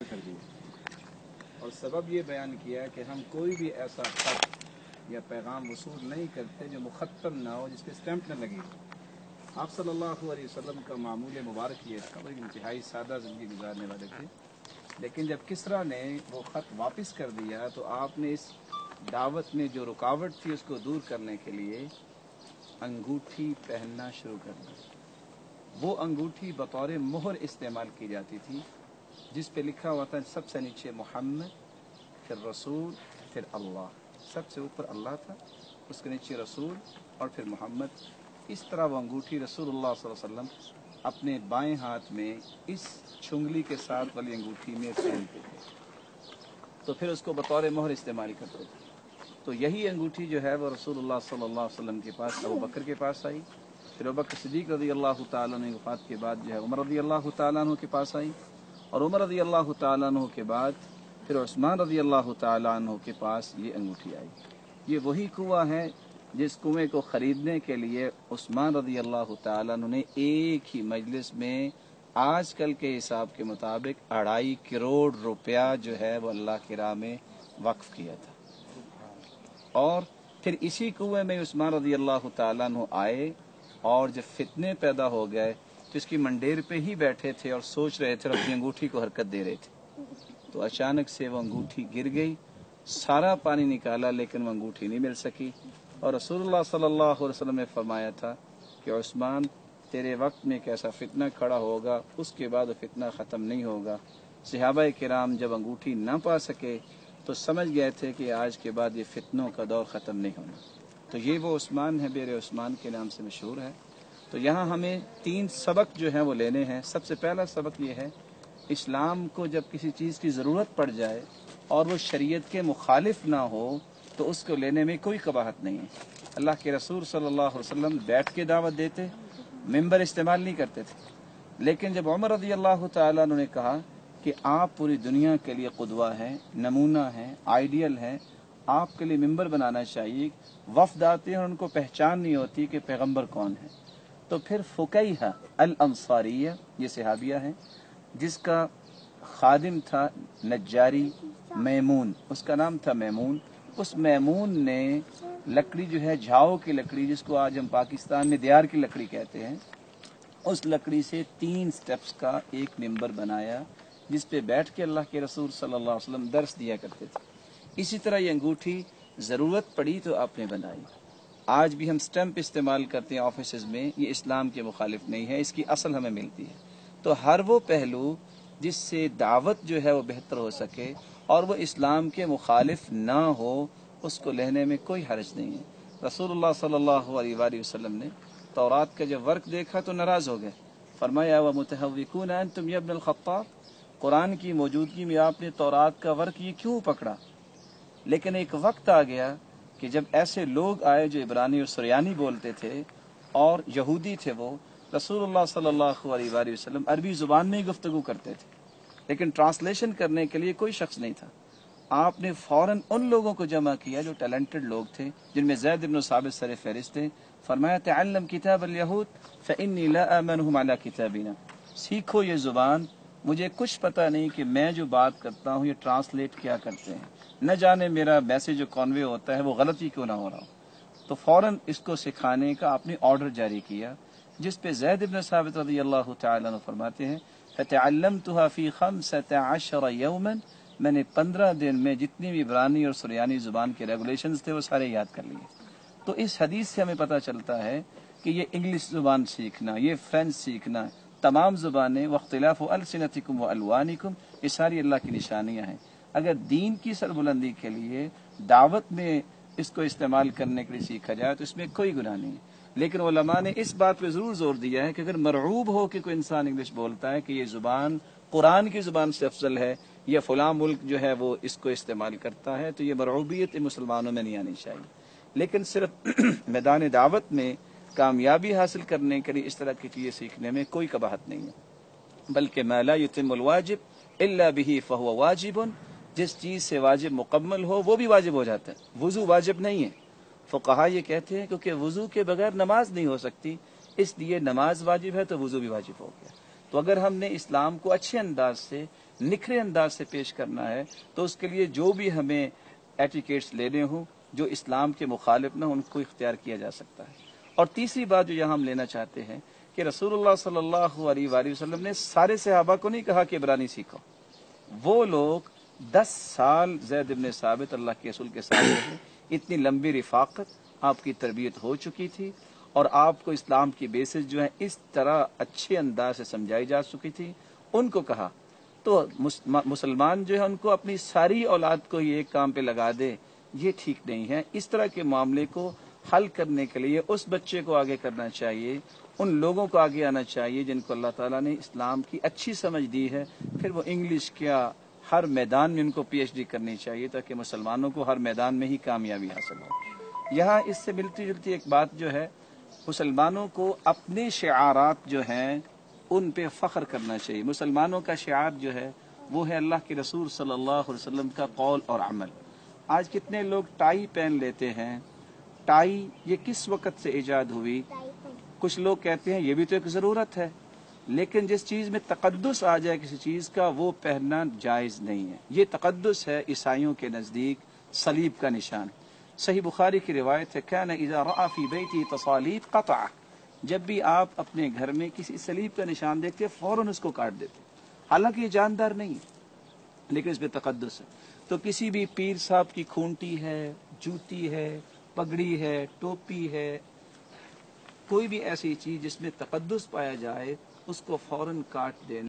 کر دیا اور سبب یہ بیان کیا کہ ہم کوئی بھی ایسا خط یا پیغام وصول نہیں کرتے جو مختم نہ ہو، جس پہ اسٹیمپ نہ لگی ہو۔ آپ صلی اللہ علیہ وسلم کا معمول مبارک یہ تھا، وہ انتہائی سادہ زندگی گزارنے والے تھے، لیکن جب کسریٰ نے وہ خط واپس کر دیا تو آپ نے اس دعوت میں جو رکاوٹ تھی اس کو دور کرنے کے لیے انگوٹھی پہننا شروع کر دی۔ وہ انگوٹھی بطور مہر استعمال کی جاتی تھی، جس پہ لکھا ہوا تھا سب سے نیچے محمد، پھر رسول، پھر اللہ۔ سب سے اوپر اللہ تھا، اس کے نیچے رسول اور پھر محمد۔ اس طرح وہ انگوٹھی رسول اللہ صلی اللہ علیہ وسلم اپنے بائیں ہاتھ میں اس چھنگلی کے ساتھ والی انگوٹھی میں پہنتے تھے، تو پھر اس کو بطور مہر استعمال کرتے تھے۔ تو یہی انگوٹھی جو ہے وہ رسول اللہ صلی اللہ علیہ وسلم کے پاس ابو بکر کے پاس آئی، پھر ابو بکر صدیق رضی اللہ تعالیٰ عنہ کی وفات کے بعد جو ہے عمر رضی اللہ تعالیٰ عنہ کے پاس آئی، اور عمر رضی اللہ تعالیٰ عنہ کے بعد پھر عثمان رضی اللہ تعالیٰ عنہ کے پاس یہ انگوٹھی آئی۔ یہ وہی کنواں ہے جس کنویں کو خریدنے کے لیے عثمان رضی اللہ تعالیٰ عنہ نے ایک ہی مجلس میں آج کل کے حساب کے مطابق 2.5 کروڑ روپیہ جو ہے وہ اللہ کی راہ میں وقف کیا تھا۔ اور پھر اسی کنویں میں عثمان رضی اللہ تعالیٰ عنہ آئے، اور جب فتنے پیدا ہو گئے تو اس کی منڈیر پہ ہی بیٹھے تھے اور سوچ رہے تھے اور اپنی انگوٹھی کو حرکت دے رہے تھے، تو اچانک سے وہ انگوٹھی گر گئی، سارا پانی نکالا لیکن وہ انگوٹھی نہیں مل سکی، اور رسول اللہ صلی اللہ علیہ وسلم نے فرمایا تھا کہ عثمان تیرے وقت میں ایک ایسا فتنہ کھڑا ہوگا، اس کے بعد وہ فتنہ ختم نہیں ہوگا۔ صحابہ کرام جب انگوٹھی نہ پا سکے تو سمجھ گئے تھے کہ آج کے بعد یہ فتنوں کا دور ختم نہیں ہونا۔ تو یہ وہ عثمان ہے، بیر عثمان کے نام سے مشہور ہے۔ تو یہاں ہمیں 3 سبق جو ہیں وہ لینے ہیں۔ سب سے پہلا سبق یہ ہے، اسلام کو جب کسی چیز کی ضرورت پڑ جائے اور وہ شریعت کے مخالف نہ ہو تو اس کو لینے میں کوئی قباحت نہیں ہے۔ اللہ کے رسول صلی اللہ علیہ وسلم بیٹھ کے دعوت دیتے، ممبر استعمال نہیں کرتے تھے، لیکن جب عمر رضی اللہ تعالیٰ عنہ نے کہا کہ آپ پوری دنیا کے لیے قدوہ ہیں، نمونہ ہیں، آئیڈیل ہیں، آپ کے لیے ممبر بنانا چاہیے، وفد آتے ہیں اور ان کو پہچان نہیں ہوتی کہ پیغمبر کون ہے، تو پھر فقیہہ الانصاریہ، یہ صحابیہ ہیں جس کا خادم تھا نجاری میمون، اس کا نام تھا میمون، اس میمون نے لکڑی جو ہے جھاؤ کی لکڑی، جس کو آج ہم پاکستان میں دیار کی لکڑی کہتے ہیں، اس لکڑی سے 3 سٹیپس کا ایک ممبر بنایا جس پہ بیٹھ کے اللہ کے رسول صلی اللہ علیہ وسلم درس دیا کرتے تھے۔ اسی طرح یہ انگوٹھی ضرورت پڑی تو آپ نے بنائی۔ آج بھی ہم سٹیمپ استعمال کرتے ہیں آفیسز میں، یہ اسلام کے مخالف نہیں ہے، اس کی اصل ہمیں ملتی ہے۔ تو ہر وہ پہلو جس سے دعوت جو ہے وہ بہتر ہو سکے اور وہ اسلام کے مخالف نہ ہو، اس کو لینے میں کوئی حرج نہیں ہے۔ رسول اللہ صلی اللہ علیہ وآلہ وسلم نے تورات کا جب ورق دیکھا تو ناراض ہو گئے، فرمایا وَمُتَحَوِّكُونَ أَنْتُمْ يَا ابْنَ الْخَطَّابِ، قرآن کی موجودگی میں آپ نے تورات کا ورق یہ کیوں پکڑا؟ لیکن ایک وقت آ گیا کہ جب ایسے لوگ آئے جو عبرانی اور سریانی بولتے تھے اور یہودی تھے، وہ رسول اللہ صلی اللہ علیہ وآلہ وسلم عربی زبان میں ہی گفتگو کرتے تھے، لیکن ٹرانسلیشن کرنے کے لیے کوئی شخص نہیں تھا۔ آپ نے فوراً ان لوگوں کو جمع کیا جو ٹیلنٹڈ لوگ تھے، جن میں زید بن ثابت سر فہرست تھے، فرمایا تعلم کتاب الیہود فانی لا آمنہم علی کتابنا، سیکھو یہ زبان، مجھے کچھ پتہ نہیں کہ میں جو بات کرتا ہوں یہ ٹرانسلیٹ کیا کرتے ہیں، نہ جانے میرا میسج جو کنوے ہوتا ہے وہ غلطی کیوں نہ ہو رہا ہو۔ تو فوراً اس کو سکھانے کا آپ نے آرڈر جاری کیا، جس پہ زید بن ثابت رضی اللہ تعالیٰ عنہ فرماتے ہیں فَتَعَلَّمْتُهَا فِي 15 يَوْمًا، میں نے 15 دن میں جتنی بھی عبرانی اور سریانی زبان کے ریگولیشنز تھے وہ سارے یاد کر لیے۔ تو اس حدیث سے ہمیں پتہ چلتا ہے کہ یہ انگلش زبان سیکھنا، یہ فرینچ سیکھنا، تمام زبانیں واختلاف السنتکم والوانکم، یہ ساری اللہ کی نشانیاں ہیں۔ اگر دین کی سربلندی کے لیے دعوت میں اس کو استعمال کرنے کے لیے سیکھا جائے تو اس میں کوئی گناہ نہیں ہے، لیکن علماء نے اس بات پہ ضرور زور دیا ہے کہ اگر مرعوب ہو کہ کوئی انسان انگلش بولتا ہے کہ یہ زبان قرآن کی زبان سے افضل ہے یا فلاں ملک جو ہے وہ اس کو استعمال کرتا ہے، تو یہ مرعوبیت مسلمانوں میں نہیں آنی چاہیے۔ لیکن صرف میدان دعوت میں کامیابی حاصل کرنے کے لیے اس طرح کی چیزیں سیکھنے میں کوئی قباحت نہیں ہے، بلکہ ما لا یتم الواجب الا به فهو واجب، جس چیز سے واجب مکمل ہو وہ بھی واجب ہو جاتا ہے۔ وضو واجب نہیں ہے، فقہا یہ کہتے ہیں کیونکہ وضو کے بغیر نماز نہیں ہو سکتی، اس لیے نماز واجب ہے تو وضو بھی واجب ہو گیا۔ تو اگر ہم نے اسلام کو اچھے انداز سے نکھرے انداز سے پیش کرنا ہے تو اس کے لیے جو بھی ہمیں ایٹیکیٹس لینے ہوں جو اسلام کے مخالف نہ ان کو اختیار کیا جا سکتا ہے۔ اور تیسری بات جو یہاں ہم لینا چاہتے ہیں کہ رسول اللہ صلی اللہ علیہ وآلہ وسلم نے سارے صحابہ کو نہیں کہا کہ عبرانی سیکھو، وہ لوگ 10 سال زید بن ثابت اللہ کے رسول کے ساتھ رہے، اتنی لمبی رفاقت، آپ کی تربیت ہو چکی تھی اور آپ کو اسلام کی بیسس جو ہے اس طرح اچھے انداز سے سمجھائی جا چکی تھی، ان کو کہا۔ تو مسلمان جو ہے ان کو اپنی ساری اولاد کو یہ ایک کام پہ لگا دے، یہ ٹھیک نہیں ہے۔ اس طرح کے معاملے کو حل کرنے کے لیے اس بچے کو آگے کرنا چاہیے، ان لوگوں کو آگے آنا چاہیے جن کو اللہ تعالیٰ نے اسلام کی اچھی سمجھ دی ہے، پھر وہ انگلش کیا ہر میدان میں ان کو پی ایچ ڈی کرنی چاہیے تاکہ مسلمانوں کو ہر میدان میں ہی کامیابی حاصل ہو۔ یہاں اس سے ملتی جلتی ایک بات جو ہے، مسلمانوں کو اپنے شعارات جو ہیں ان پہ فخر کرنا چاہیے۔ مسلمانوں کا شعار جو ہے وہ ہے اللہ کے رسول صلی اللہ علیہ وسلم کا قول اور عمل۔ آج کتنے لوگ ٹائی پہن لیتے ہیں، ٹائی یہ کس وقت سے ایجاد ہوئی؟ کچھ لوگ کہتے ہیں یہ بھی تو ایک ضرورت ہے، لیکن جس چیز میں تقدس آ جائے کسی چیز کا وہ پہننا جائز نہیں ہے۔ یہ تقدس ہے عیسائیوں کے نزدیک صلیب کا نشان۔ صحیح بخاری کی روایت ہے کان اذا رأى في بیتی تصالیب قطع، جب بھی آپ اپنے گھر میں کسی صلیب کا نشان دیکھتے فوراً اس کو کاٹ دیتے، حالانکہ یہ جاندار نہیں ہے لیکن اس میں تقدس ہے۔ تو کسی بھی پیر صاحب کی کھونٹی ہے، جوتی ہے، پگڑی ہے، ٹوپی ہے، کوئی بھی ایسی چیز جس میں تقدس پایا جائے اس کو فوراً کاٹ دینا